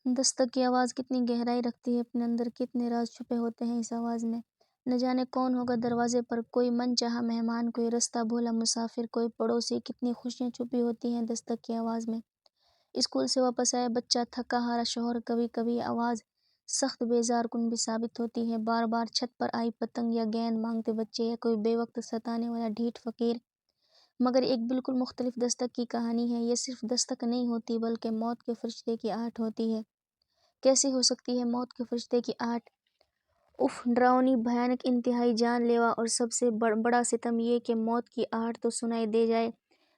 دستک کی آواز کتنی گہرائی رکھتی ہے، اپنے اندر کتنے راز چھپے ہوتے ہیں اس آواز میں۔ نہ جانے کون ہوگا دروازے پر، کوئی من چاہا مہمان، کوئی رستہ بھولا مسافر، کوئی پڑوسی۔ کتنی خوشیاں چھپی ہوتی ہیں دستک کی آواز میں۔ اسکول سے واپس آیا بچہ، تھکا ہارا شوہر، کبھی کبھی آواز سخت بیزار کن بھی ثابت ہوتی ہے۔ بار بار چھت پر آئی پتنگ یا گیند مانگتے بچے، یا کوئی بے وقت ستانے والا ڈھیٹ فقیر۔ مگر ایک بالکل مختلف دستک کی کہانی ہے۔ یہ صرف دستک نہیں ہوتی بلکہ موت کے فرشتے کی آہٹ ہوتی ہے۔ کیسی ہو سکتی ہے موت کے فرشتے کی آہٹ؟ اف، ڈراؤنی، بھیانک، انتہائی جان لیوا، اور سب سے بڑا ستم یہ کہ موت کی آہٹ تو سنائی دے جائے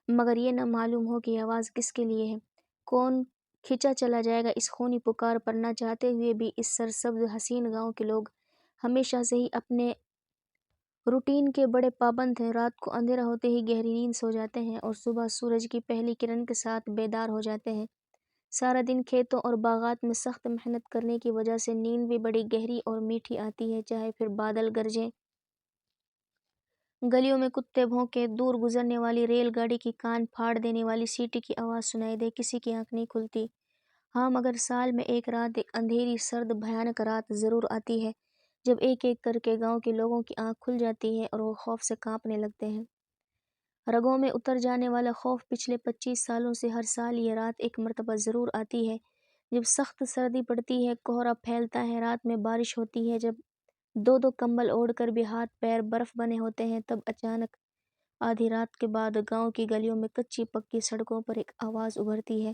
مگر یہ نہ معلوم ہو کہ یہ آواز کس کے لیے ہے۔ کون کھنچا چلا جائے گا اس خونی پکار پر؟ نہ چاہتے ہوئے بھی اس سرسبز حسین گاؤں کے لوگ ہمیشہ سے ہی اپنے روٹین کے بڑے پابند ہیں۔ رات کو اندھیرا ہوتے ہی گہری نیند سو جاتے ہیں اور صبح سورج کی پہلی کرن کے ساتھ بیدار ہو جاتے ہیں۔ سارا دن کھیتوں اور باغات میں سخت محنت کرنے کی وجہ سے نیند بھی بڑی گہری اور میٹھی آتی ہے، چاہے پھر بادل گرجیں، گلیوں میں کتے بھونکیں، دور گزرنے والی ریل گاڑی کی کان پھاڑ دینے والی سیٹی کی آواز سنائی دے، کسی کی آنکھ نہیں کھلتی۔ ہاں، مگر سال میں ایک رات، ایک اندھیری سرد بھیانک رات ضرور آتی ہے جب ایک ایک کر کے گاؤں کے لوگوں کی آنکھ کھل جاتی ہے اور وہ خوف سے کانپنے لگتے ہیں۔ رگوں میں اتر جانے والا خوف۔ پچھلے 25 سالوں سے ہر سال یہ رات ایک مرتبہ ضرور آتی ہے جب سخت سردی پڑتی ہے، کہرا پھیلتا ہے، رات میں بارش ہوتی ہے، جب دو دو کمبل اوڑھ کر بھی ہاتھ پیر برف بنے ہوتے ہیں، تب اچانک آدھی رات کے بعد گاؤں کی گلیوں میں کچی پکی سڑکوں پر ایک آواز ابھرتی ہے،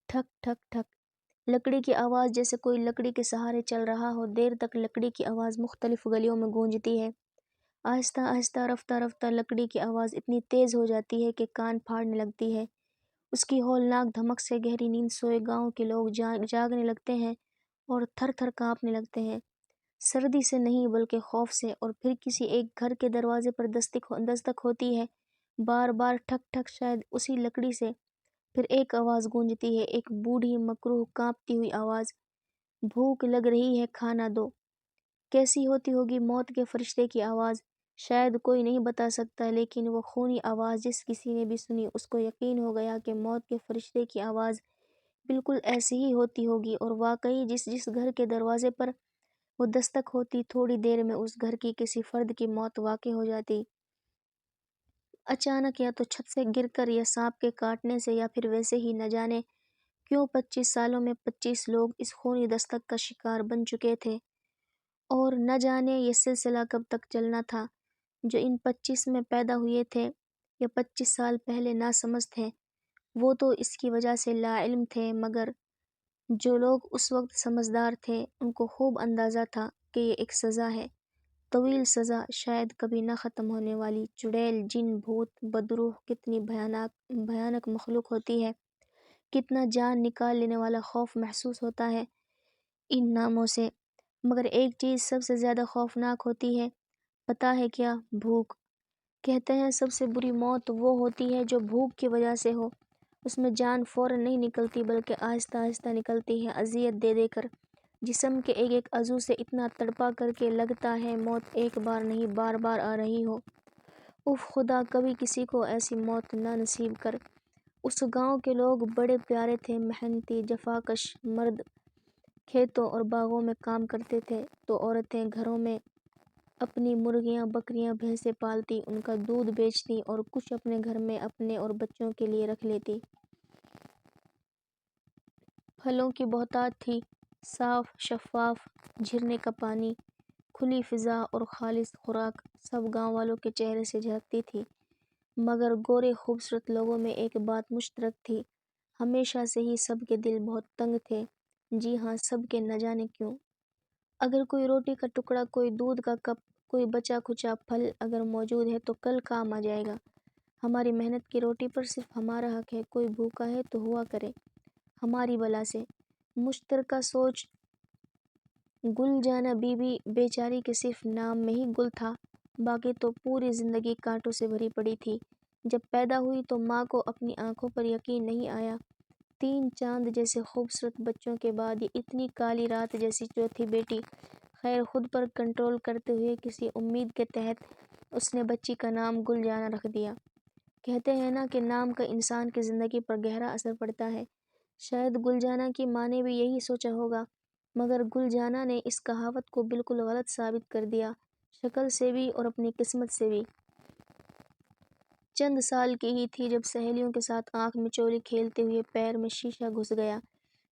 ٹھک ٹھک ٹھک، لکڑی کی آواز، جیسے کوئی لکڑی کے سہارے چل رہا ہو۔ دیر تک لکڑی کی آواز مختلف گلیوں میں گونجتی ہے۔ آہستہ آہستہ، رفتہ رفتہ لکڑی کی آواز اتنی تیز ہو جاتی ہے کہ کان پھاڑنے لگتی ہے۔ اس کی ہولناک دھمک سے گہری نیند سوئے گاؤں کے لوگ جاگنے لگتے ہیں اور تھر تھر کانپنے لگتے ہیں، سردی سے نہیں بلکہ خوف سے۔ اور پھر کسی ایک گھر کے دروازے پر دستک ہوتی ہے، بار بار ٹھک ٹھک، شاید اسی لکڑی سے۔ پھر ایک آواز گونجتی ہے، ایک بوڑھی مکروہ کانپتی ہوئی آواز، بھوک لگ رہی ہے، کھانا دو۔ کیسی ہوتی ہوگی موت کے فرشتے کی آواز؟ شاید کوئی نہیں بتا سکتا، لیکن وہ خونی آواز جس کسی نے بھی سنی اس کو یقین ہو گیا کہ موت کے فرشتے کی آواز بالکل ایسی ہی ہوتی ہوگی۔ اور واقعی جس گھر کے دروازے پر وہ دستک ہوتی، تھوڑی دیر میں اس گھر کی کسی فرد کی موت واقع ہو جاتی، اچانک، یا تو چھت سے گر کر، یا سانپ کے کاٹنے سے، یا پھر ویسے ہی۔ نہ جانے کیوں 25 سالوں میں 25 لوگ اس خونی دستک کا شکار بن چکے تھے، اور نہ جانے یہ سلسلہ کب تک چلنا تھا۔ جو ان 25 میں پیدا ہوئے تھے یا 25 سال پہلے ناسمجھ تھے، وہ تو اس کی وجہ سے لا علم تھے، مگر جو لوگ اس وقت سمجھدار تھے ان کو خوب اندازہ تھا کہ یہ ایک سزا ہے، طویل سزا، شاید کبھی نہ ختم ہونے والی۔ چڑیل، جن، بھوت، بدروح، کتنی بھیانک مخلوق ہوتی ہے، کتنا جان نکال لینے والا خوف محسوس ہوتا ہے ان ناموں سے۔ مگر ایک چیز سب سے زیادہ خوفناک ہوتی ہے، پتہ ہے کیا؟ بھوک۔ کہتے ہیں سب سے بری موت وہ ہوتی ہے جو بھوک کی وجہ سے ہو۔ اس میں جان فوراً نہیں نکلتی بلکہ آہستہ آہستہ نکلتی ہے، اذیت دے دے کر، جسم کے ایک ایک عضو سے اتنا تڑپا کر کے لگتا ہے موت ایک بار نہیں بار بار آ رہی ہو۔ اف خدا، کبھی کسی کو ایسی موت نہ نصیب کر۔ اس گاؤں کے لوگ بڑے پیارے تھے، محنتی، جفاکش مرد کھیتوں اور باغوں میں کام کرتے تھے، تو عورتیں گھروں میں اپنی مرغیاں، بکریاں، بھینسیں پالتی، ان کا دودھ بیچتی اور کچھ اپنے گھر میں اپنے اور بچوں کے لیے رکھ لیتی۔ پھلوں کی بہتات تھی، صاف شفاف جھرنے کا پانی، کھلی فضا اور خالص خوراک سب گاؤں والوں کے چہرے سے جھلکتی تھی۔ مگر گورے خوبصورت لوگوں میں ایک بات مشترک تھی، ہمیشہ سے ہی سب کے دل بہت تنگ تھے۔ جی ہاں، سب کے، نہ جانے کیوں۔ اگر کوئی روٹی کا ٹکڑا، کوئی دودھ کا کپ، کوئی بچا کھچا پھل اگر موجود ہے تو کل کام آ جائے گا۔ ہماری محنت کی روٹی پر صرف ہمارا حق ہے، کوئی بھوکا ہے تو ہوا کرے ہماری بلا سے۔ مشترکہ سوچ۔ گل جانہ بی بی بیچاری کے صرف نام میں ہی گل تھا، باقی تو پوری زندگی کانٹوں سے بھری پڑی تھی۔ جب پیدا ہوئی تو ماں کو اپنی آنکھوں پر یقین نہیں آیا، 3 چاند جیسے خوبصورت بچوں کے بعد یہ اتنی کالی رات جیسی چوتھی بیٹی۔ خیر، خود پر کنٹرول کرتے ہوئے کسی امید کے تحت اس نے بچی کا نام گل جانہ رکھ دیا۔ کہتے ہیں نا کہ نام کا انسان کی زندگی پر گہرا اثر پڑتا ہے۔ شاید گل جانا کی ماں نے بھی یہی سوچا ہوگا، مگر گل جانا نے اس کہاوت کو بالکل غلط ثابت کر دیا، شکل سے بھی اور اپنی قسمت سے بھی۔ چند سال کی ہی تھی جب سہیلیوں کے ساتھ آنکھ مچولی کھیلتے ہوئے پیر میں شیشہ گھس گیا۔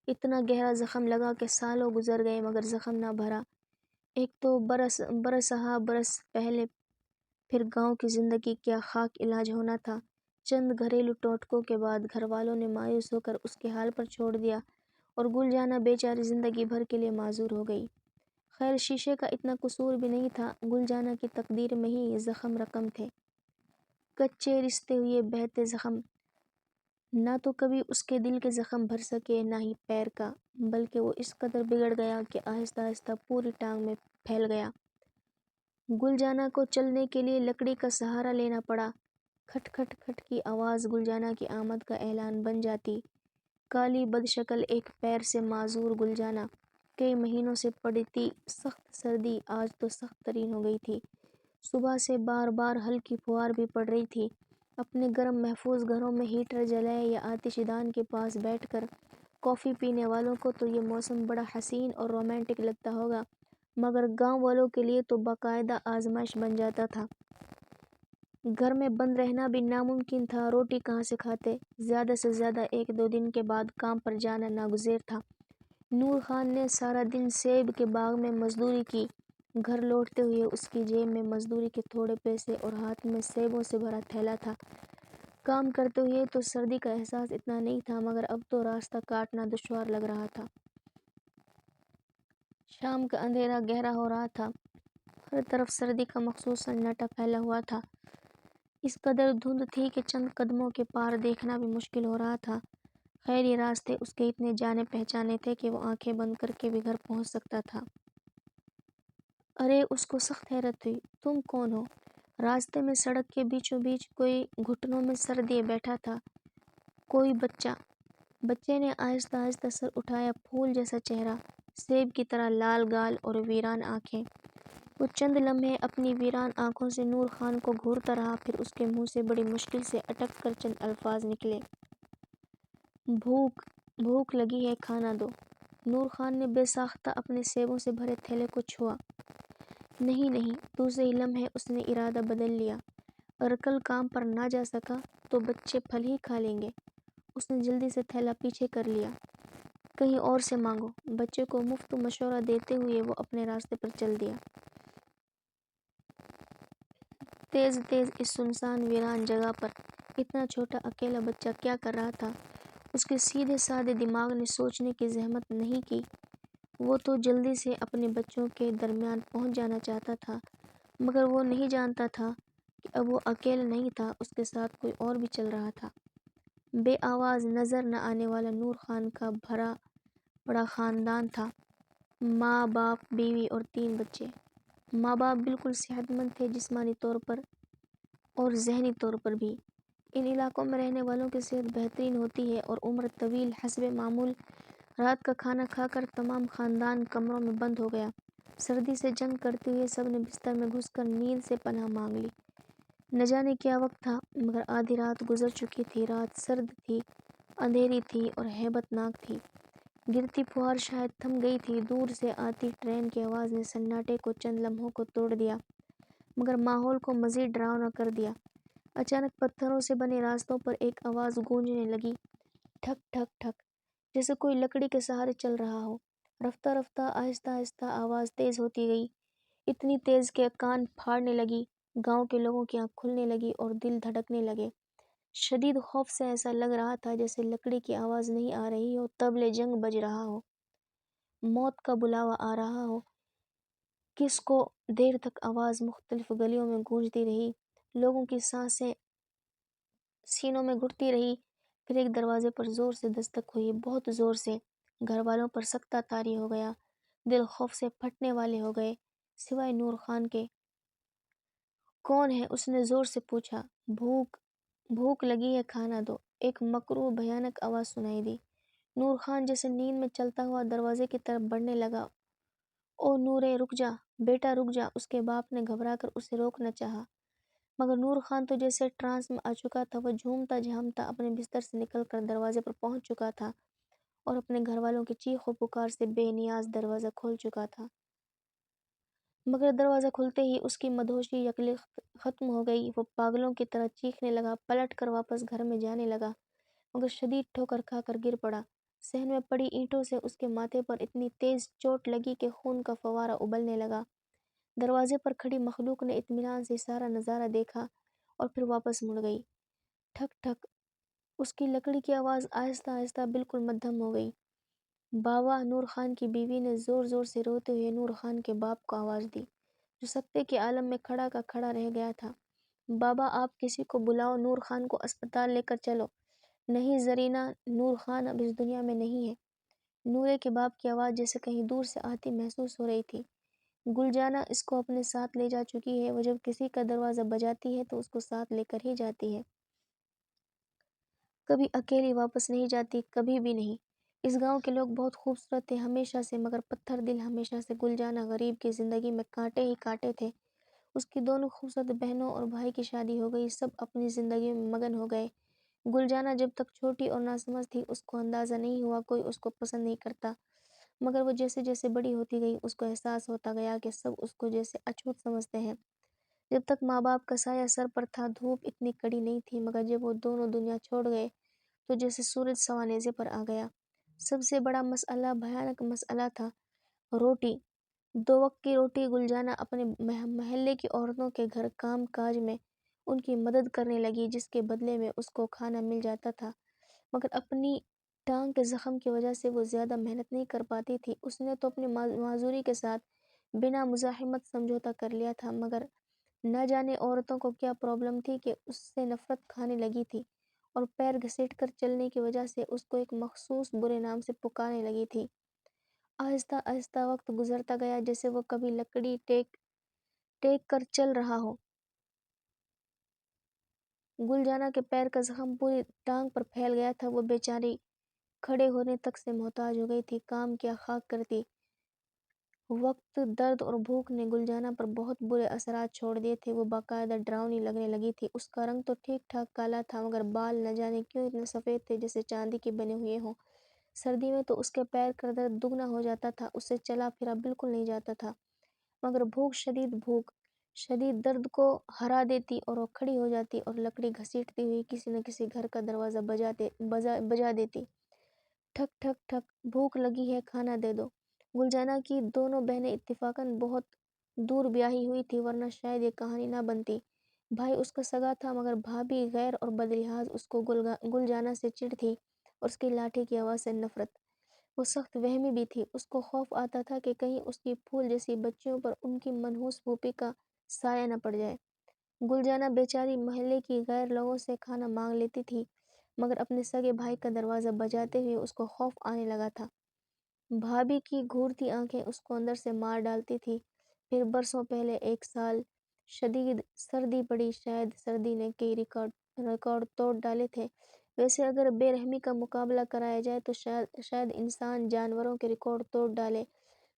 اتنا گہرا زخم لگا کہ سالوں گزر گئے مگر زخم نہ بھرا۔ ایک تو برسہا برس پہلے، پھر گاؤں کی زندگی کیا خاک علاج ہونا تھا۔ چند گھریلو ٹوٹکوں کے بعد گھر والوں نے مایوس ہو کر اس کے حال پر چھوڑ دیا اور گل جانا بیچاری زندگی بھر کے لیے معذور ہو گئی۔ خیر شیشے کا اتنا قصور بھی نہیں تھا، گل جانا کی تقدیر میں ہی یہ زخم رقم تھے۔ کچے رشتے ہوئے بہتے زخم، نہ تو کبھی اس کے دل کے زخم بھر سکے نہ ہی پیر کا، بلکہ وہ اس قدر بگڑ گیا کہ آہستہ آہستہ پوری ٹانگ میں پھیل گیا۔ گل جانا کو چلنے کے لیے لکڑی کا سہارا لینا پڑا۔ کھٹ کھٹ کھٹ کی آواز گل جانا کی آمد کا اعلان بن جاتی۔ کالی بد شکل ایک پیر سے معذور گل جانا، کئی مہینوں سے پڑتی سخت سردی آج تو سخت ترین ہو گئی تھی۔ صبح سے بار بار ہلکی پھوار بھی پڑ رہی تھی۔ اپنے گرم محفوظ گھروں میں ہیٹر جلائے یا آتش دان کے پاس بیٹھ کر کافی پینے والوں کو تو یہ موسم بڑا حسین اور رومانٹک لگتا ہوگا، مگر گاؤں والوں کے لیے تو باقاعدہ آزمائش بن جاتا تھا۔ گھر میں بند رہنا بھی ناممکن تھا، روٹی کہاں سے کھاتے؟ زیادہ سے زیادہ ایک دو دن کے بعد کام پر جانا ناگزیر تھا۔ نور خان نے سارا دن سیب کے باغ میں مزدوری کی۔ گھر لوٹتے ہوئے اس کی جیب میں مزدوری کے تھوڑے پیسے اور ہاتھ میں سیبوں سے بھرا تھیلا تھا۔ کام کرتے ہوئے تو سردی کا احساس اتنا نہیں تھا، مگر اب تو راستہ کاٹنا دشوار لگ رہا تھا۔ شام کا اندھیرا گہرا ہو رہا تھا، ہر طرف سردی کا مخصوص سناٹا پھیلا ہوا تھا۔ اس قدر دھند تھی کہ چند قدموں کے پار دیکھنا بھی مشکل ہو رہا تھا۔ خیر یہ راستے اس کے اتنے جانے پہچانے تھے کہ وہ آنکھیں بند کر کے بھی گھر پہنچ سکتا تھا۔ ارے اس کو سخت حیرت ہوئی، تم کون ہو؟ راستے میں سڑک کے بیچوں بیچ کوئی گھٹنوں میں سر دیے بیٹھا تھا، کوئی بچہ۔ بچے نے آہستہ آہستہ سر اٹھایا، پھول جیسا چہرہ، سیب کی طرح لال گال اور ویران آنکھیں۔ وہ چند لمحے اپنی ویران آنکھوں سے نور خان کو گھورتا رہا، پھر اس کے منہ سے بڑی مشکل سے اٹک کر چند الفاظ نکلے۔ بھوک لگی ہے، کھانا دو۔ نور خان نے بے ساختہ اپنے سیبوں سے بھرے تھیلے کو چھوا۔ نہیں نہیں، دوسرے ہی لمحے اس نے ارادہ بدل لیا۔ اگر کل کام پر نہ جا سکا تو بچے پھل ہی کھا لیں گے۔ اس نے جلدی سے تھیلا پیچھے کر لیا۔ کہیں اور سے مانگو۔ بچے کو مفت مشورہ دیتے ہوئے وہ اپنے راستے پر چل دیا۔ تیز تیز اس سنسان ویران جگہ پر اتنا چھوٹا اکیلا بچہ کیا کر رہا تھا؟ اس کے سیدھے سادے دماغ نے سوچنے کی زحمت نہیں کی۔ وہ تو جلدی سے اپنے بچوں کے درمیان پہنچ جانا چاہتا تھا، مگر وہ نہیں جانتا تھا کہ اب وہ اکیلا نہیں تھا، اس کے ساتھ کوئی اور بھی چل رہا تھا۔ بے آواز نظر نہ آنے والا نور خان کا بھرا بڑا خاندان تھا، ماں باپ بیوی اور 3 بچے۔ ماں باپ بالکل صحت مند تھے، جسمانی طور پر اور ذہنی طور پر بھی۔ ان علاقوں میں رہنے والوں کی صحت بہترین ہوتی ہے اور عمر طویل۔ حسب معمول رات کا کھانا کھا کر تمام خاندان کمروں میں بند ہو گیا۔ سردی سے جنگ کرتے ہوئے سب نے بستر میں گھس کر نیند سے پناہ مانگ لی۔ نہ جانے کیا وقت تھا، مگر آدھی رات گزر چکی تھی۔ رات سرد تھی، اندھیری تھی اور ہیبت ناک تھی۔ گرتی پھوار شاید تھم گئی تھی۔ دور سے آتی ٹرین کی آواز نے سناٹے کو چند لمحوں کو توڑ دیا، مگر ماحول کو مزید ڈراؤنا کر دیا۔ اچانک پتھروں سے بنے راستوں پر ایک آواز گونجنے لگی، ٹھک ٹھک ٹھک، جیسے کوئی لکڑی کے سہارے چل رہا ہو۔ رفتہ رفتہ آہستہ آہستہ آواز تیز ہوتی گئی، اتنی تیز کہ کان پھاڑنے لگی۔ گاؤں کے لوگوں کی آنکھ کھلنے لگی اور دل دھڑکنے لگے۔ شدید خوف سے ایسا لگ رہا تھا جیسے لکڑی کی آواز نہیں آ رہی ہو، طبلِ جنگ بج رہا ہو، موت کا بلاوا آ رہا ہو۔ کس کو دیر تک آواز مختلف گلیوں میں گونجتی رہی، لوگوں کی سانسیں سینوں میں گھٹتی رہی۔ پھر ایک دروازے پر زور سے دستک ہوئی، بہت زور سے۔ گھر والوں پر سکتہ طاری ہو گیا، دل خوف سے پھٹنے والے ہو گئے، سوائے نور خان کے۔ کون ہے؟ اس نے زور سے پوچھا۔ بھوک لگی ہے، کھانا دو، ایک مکروہ بھیانک آواز سنائی دی۔ نور خان جیسے نیند میں چلتا ہوا دروازے کی طرف بڑھنے لگا۔ او نورے، رک جا بیٹا، رک جا۔ اس کے باپ نے گھبرا کر اسے روکنا چاہا، مگر نور خان تو جیسے ٹرانس میں آ چکا تھا۔ وہ جھومتا جھامتا اپنے بستر سے نکل کر دروازے پر پہنچ چکا تھا۔ اور اپنے گھر والوں کی چیخ و پکار سے بے نیاز دروازہ کھول چکا تھا۔ مگر دروازہ کھلتے ہی اس کی مدہوشی یکلخت ختم ہو گئی۔ وہ پاگلوں کی طرح چیخنے لگا، پلٹ کر واپس گھر میں جانے لگا، مگر شدید ٹھوکر کھا کر گر پڑا۔ صحن میں پڑی اینٹوں سے اس کے ماتھے پر اتنی تیز چوٹ لگی کہ خون کا فوارہ ابلنے لگا۔ دروازے پر کھڑی مخلوق نے اطمینان سے سارا نظارہ دیکھا اور پھر واپس مڑ گئی۔ ٹھک ٹھک، اس کی لکڑی کی آواز آہستہ آہستہ بالکل مدھم ہو گئی۔ بابا نور خان کی بیوی نے زور زور سے روتے ہوئے نور خان کے باپ کو آواز دی، جو سکتے کے عالم میں کھڑا کا کھڑا رہ گیا تھا۔ بابا، آپ کسی کو بلاؤ، نور خان کو اسپتال لے کر چلو۔ نہیں زرینہ، نور خان اب اس دنیا میں نہیں ہے۔ نورے کے باپ کی آواز جیسے کہیں دور سے آتی محسوس ہو رہی تھی۔ گل جانہ اس کو اپنے ساتھ لے جا چکی ہے، وہ جب کسی کا دروازہ بجاتی ہے تو اس کو ساتھ لے کر ہی جاتی ہے، کبھی اکیلی واپس نہیں جاتی، کبھی بھی نہیں۔ اس گاؤں کے لوگ بہت خوبصورت تھے ہمیشہ سے، مگر پتھر دل ہمیشہ سے۔ گل جانہ غریب کی زندگی میں کانٹے ہی کانٹے تھے۔ اس کی دونوں خوبصورت بہنوں اور بھائی کی شادی ہو گئی، سب اپنی زندگی میں مگن ہو گئے۔ گل جانہ جب تک چھوٹی اور ناسمجھ تھی اس کو اندازہ نہیں ہوا کوئی اس کو پسند نہیں کرتا، مگر وہ جیسے جیسے بڑی ہوتی گئی اس کو احساس ہوتا گیا کہ سب اس کو جیسے اچھوت سمجھتے ہیں۔ جب تک ماں باپ کا سایہ سر پر تھا دھوپ اتنی کڑی نہیں تھی، مگر جب وہ دونوں دنیا چھوڑ گئے تو جیسے سورج سوا نیزے پر آ گیا۔ سب سے بڑا مسئلہ، بھیانک مسئلہ تھا روٹی۔ 2 وقت کی روٹی۔ گل جانہ اپنے محلے کی عورتوں کے گھر کام کاج میں ان کی مدد کرنے لگی، جس کے بدلے میں اس کو کھانا مل جاتا تھا، مگر اپنی ٹانگ کے زخم کی وجہ سے وہ زیادہ محنت نہیں کر پاتی تھی۔ اس نے تو اپنی معذوری کے ساتھ بنا مزاحمت سمجھوتا کر لیا تھا، مگر نہ جانے عورتوں کو کیا پرابلم تھی کہ اس سے نفرت کھانے لگی تھی اور پیر گھسیٹ کر چلنے کی وجہ سے اس کو ایک مخصوص برے نام سے پکارنے لگی تھی۔ آہستہ آہستہ وقت گزرتا گیا جیسے وہ کبھی لکڑی ٹیک ٹیک کر چل رہا ہو۔ گل جانہ کے پیر کا زخم پوری ٹانگ پر پھیل گیا تھا، وہ بیچاری کھڑے ہونے تک سے محتاج ہو گئی تھی۔ کام کیا خاک کرتی۔ وقت، درد اور بھوک نے گل جانہ پر بہت برے اثرات چھوڑ دیے تھے۔ وہ باقاعدہ ڈراؤنی لگنے لگی تھی۔ اس کا رنگ تو ٹھیک ٹھاک کالا تھا، مگر بال نہ جانے کیوں اتنے سفید تھے جیسے چاندی کے بنے ہوئے ہوں۔ سردی میں تو اس کے پیر کا درد دگنا ہو جاتا تھا، اس سے چلا پھرا بالکل نہیں جاتا تھا، مگر بھوک شدید درد کو ہرا دیتی اور وہ کھڑی ہو جاتی اور لکڑی گھسیٹتی ہوئی کسی نہ کسی گھر کا دروازہ بجا دیتی۔ ٹھک ٹھک ٹھک، بھوک لگی ہے، کھانا دے دو۔ گل جانہ کی دونوں بہنیں اتفاقاً بہت دور بیاہی ہوئی تھی، ورنہ شاید یہ کہانی نہ بنتی۔ بھائی اس کا سگا تھا، مگر بھابھی غیر اور بدلحاظ، اس کو گل جانہ سے چڑ تھی اور اس کی لاٹھی کی آواز سے نفرت۔ وہ سخت وہمی بھی تھی، اس کو خوف آتا تھا کہ کہیں اس کی پھول جیسی بچیوں پر ان کی منحوس پھوپھی کا سایہ نہ پڑ جائے۔ گل جانہ بیچاری محلے کی غیر لوگوں سے کھانا مانگ لیتی تھی، مگر اپنے سگے بھائی کا دروازہ بجاتے ہوئے اس کو خوف آنے لگا تھا۔ بھابھی کی گھورتی آنکھیں اس کو اندر سے مار ڈالتی تھی۔ پھر برسوں پہلے ایک سال شدید سردی پڑی، شاید سردی نے کئی ریکارڈ توڑ ڈالے تھے۔ ویسے اگر بے رحمی کا مقابلہ کرایا جائے تو شاید انسان جانوروں کے ریکارڈ توڑ ڈالے۔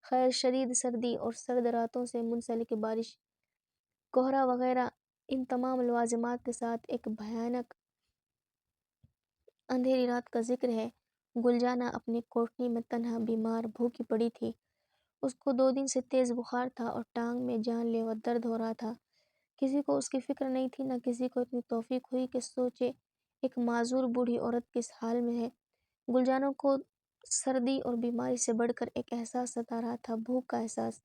خیر، شدید سردی اور سرد راتوں سے منسلک بارش، کوہرا وغیرہ، ان تمام لوازمات کے ساتھ ایک بھیانک اندھیری رات کا ذکر ہے۔ گل جانہ اپنی کوٹھری میں تنہا، بیمار، بھوکی پڑی تھی۔ اس کو 2 دن سے تیز بخار تھا اور ٹانگ میں جان لیوا درد ہو رہا تھا۔ کسی کو اس کی فکر نہیں تھی، نہ کسی کو اتنی توفیق ہوئی کہ سوچے ایک معذور بوڑھی عورت کس حال میں ہے۔ گل جانہ کو سردی اور بیماری سے بڑھ کر ایک احساس ستا رہا تھا، بھوک کا احساس،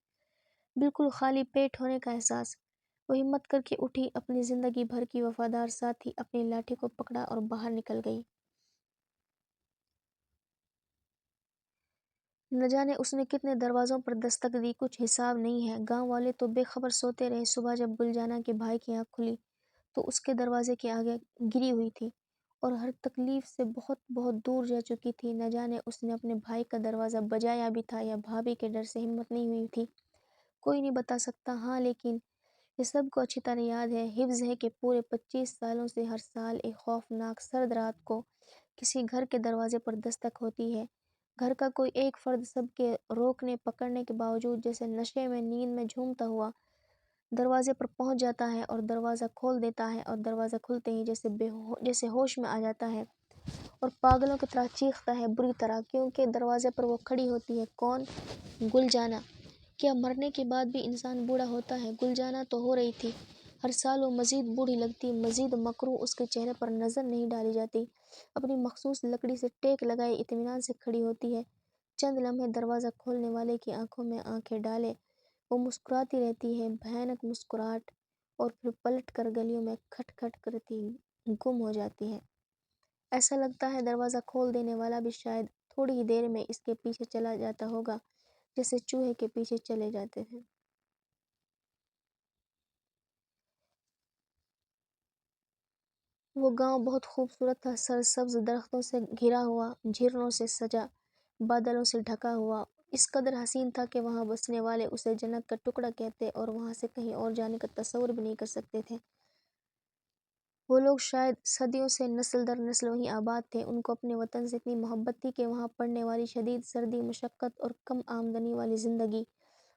بالکل خالی پیٹ ہونے کا احساس۔ وہ ہمت کر کے اٹھی، اپنی زندگی بھر کی وفادار ساتھی اپنی لاٹھی کو پکڑا اور باہر نکل گئی۔ نہ جانے اس نے کتنے دروازوں پر دستک دی، کچھ حساب نہیں ہے۔ گاؤں والے تو بے خبر سوتے رہے۔ صبح جب گل جانہ کے بھائی کی آنکھ کھلی تو اس کے دروازے کے آگے گری ہوئی تھی اور ہر تکلیف سے بہت بہت دور جا چکی تھی۔ نہ جانے اس نے اپنے بھائی کا دروازہ بجایا بھی تھا یا بھابھی کے ڈر سے ہمت نہیں ہوئی تھی، کوئی نہیں بتا سکتا۔ ہاں لیکن یہ سب کو اچھی طرح یاد ہے، حفظ ہے کہ پورے 25 سالوں سے ہر سال ایک خوفناک سرد رات کو کسی گھر کے دروازے پر دستک ہوتی ہے۔ گھر کا کوئی ایک فرد سب کے روکنے پکڑنے کے باوجود جیسے نشے میں نیند میں جھومتا ہوا دروازے پر پہنچ جاتا ہے اور دروازہ کھول دیتا ہے، اور دروازہ کھلتے ہی جیسے ہوش میں آ جاتا ہے اور پاگلوں کی طرح چیختا ہے بری طرح، کیونکہ دروازے پر وہ کھڑی ہوتی ہے۔ کون؟ گل جانا۔ کیا مرنے کے بعد بھی انسان بوڑھا ہوتا ہے؟ گل جانا تو ہو رہی تھی، ہر سال وہ مزید بوڑھی لگتی، مزید مکروہ اس کے چہرے پر نظر نہیں ڈالی جاتی، اپنی مخصوص لکڑی سے ٹیک لگائے اطمینان سے کھڑی ہوتی ہے۔ چند لمحے دروازہ کھولنے والے کی آنکھوں میں آنکھیں ڈالے وہ مسکراتی رہتی ہے، بھیانک مسکراہٹ، اور پھر پلٹ کر گلیوں میں کھٹ کھٹ کرتی گم ہو جاتی ہے۔ ایسا لگتا ہے دروازہ کھول دینے والا بھی شاید تھوڑی ہی دیر میں اس کے پیچھے چلا جاتا ہوگا، جیسے چوہے کے پیچھے چلے جاتے ہیں۔ وہ گاؤں بہت خوبصورت تھا، سرسبز درختوں سے گھرا ہوا، جھرنوں سے سجا، بادلوں سے ڈھکا ہوا، اس قدر حسین تھا کہ وہاں بسنے والے اسے جنت کا ٹکڑا کہتے اور وہاں سے کہیں اور جانے کا تصور بھی نہیں کر سکتے تھے۔ وہ لوگ شاید صدیوں سے نسل در نسل وہیں آباد تھے، ان کو اپنے وطن سے اتنی محبت تھی کہ وہاں پڑنے والی شدید سردی، مشقت اور کم آمدنی والی زندگی،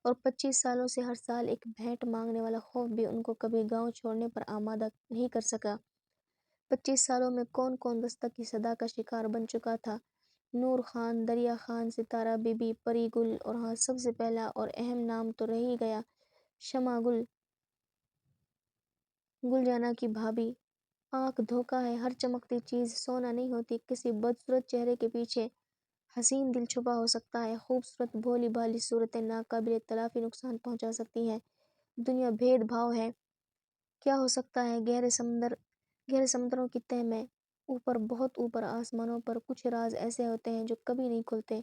اور 25 سالوں سے ہر سال ایک بھیٹ مانگنے والا خوف بھی ان کو کبھی گاؤں چھوڑنے پر آمادہ نہیں کر سکا۔ 25 سالوں میں کون کون دستک کی صدا کا شکار بن چکا تھا، نور خان، دریا خان، ستارہ بی بی، پری گل، اور ہاں سب سے پہلا اور اہم نام تو رہ ہی گیا، شمع گل، گل جانا کی بھابھی۔ آنکھ دھوکہ ہے، ہر چمکتی چیز سونا نہیں ہوتی، کسی بدصورت چہرے کے پیچھے حسین دل چھپا ہو سکتا ہے، خوبصورت بھولی بھالی صورتیں ناقابل تلافی نقصان پہنچا سکتی ہیں۔ دنیا بھید بھاؤ ہے، کیا ہو سکتا ہے گہرے سمندروں کی تہ میں، اوپر بہت اوپر آسمانوں پر کچھ راز ایسے ہوتے ہیں جو کبھی نہیں کھلتے۔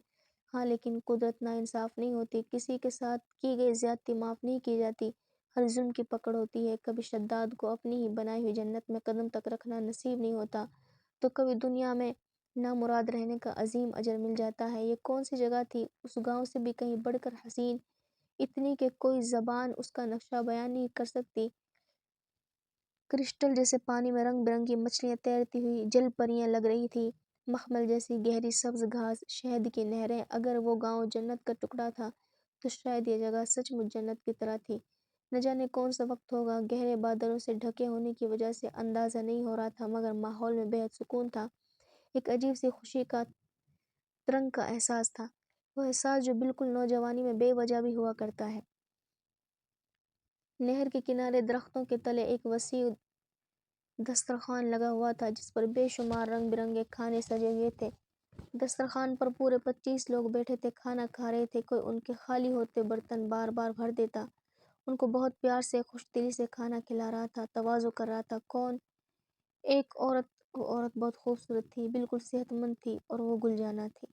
ہاں لیکن قدرت ناانصاف نہیں ہوتی، کسی کے ساتھ کی گئی زیادتی معاف نہیں کی جاتی، ہر ظلم کی پکڑ ہوتی ہے، کبھی شداد کو اپنی ہی بنائی ہوئی جنت میں قدم تک رکھنا نصیب نہیں ہوتا تو کبھی دنیا میں نامراد رہنے کا عظیم اجر مل جاتا ہے۔ یہ کون سی جگہ تھی، اس گاؤں سے بھی کہیں بڑھ کر حسین، اتنی کہ کوئی زبان اس کا نقشہ بیان نہیں کر سکتی۔ کرسٹل جیسے پانی میں رنگ برنگی مچھلیاں تیرتی ہوئی جل پریاں لگ رہی تھی، مخمل جیسی گہری سبز گھاس، شہد کی نہریں۔ اگر وہ گاؤں جنت کا ٹکڑا تھا تو شاید یہ جگہ سچ مچ جنت کی طرح تھی۔ نہ جانے کون سا وقت ہوگا، گہرے بادلوں سے ڈھکے ہونے کی وجہ سے اندازہ نہیں ہو رہا تھا، مگر ماحول میں بے حد سکون تھا، ایک عجیب سی خوشی کا، ترنگ کا احساس تھا، وہ احساس جو بالکل نوجوانی میں بے وجہ بھی ہوا کرتا ہے۔ نہر کے کنارے درختوں کے تلے ایک وسیع دسترخوان لگا ہوا تھا جس پر بے شمار رنگ برنگے کھانے سجے ہوئے تھے۔ دسترخوان پر پورے 25 لوگ بیٹھے تھے، کھانا کھا رہے تھے، کوئی ان کے خالی ہوتے برتن بار بار بھر دیتا، ان کو بہت پیار سے، خوش دلی سے کھانا کھلا رہا تھا، تواضع کر رہا تھا۔ کون؟ ایک عورت، وہ عورت بہت خوبصورت تھی، بالکل صحت مند تھی، اور وہ گل جانا تھی۔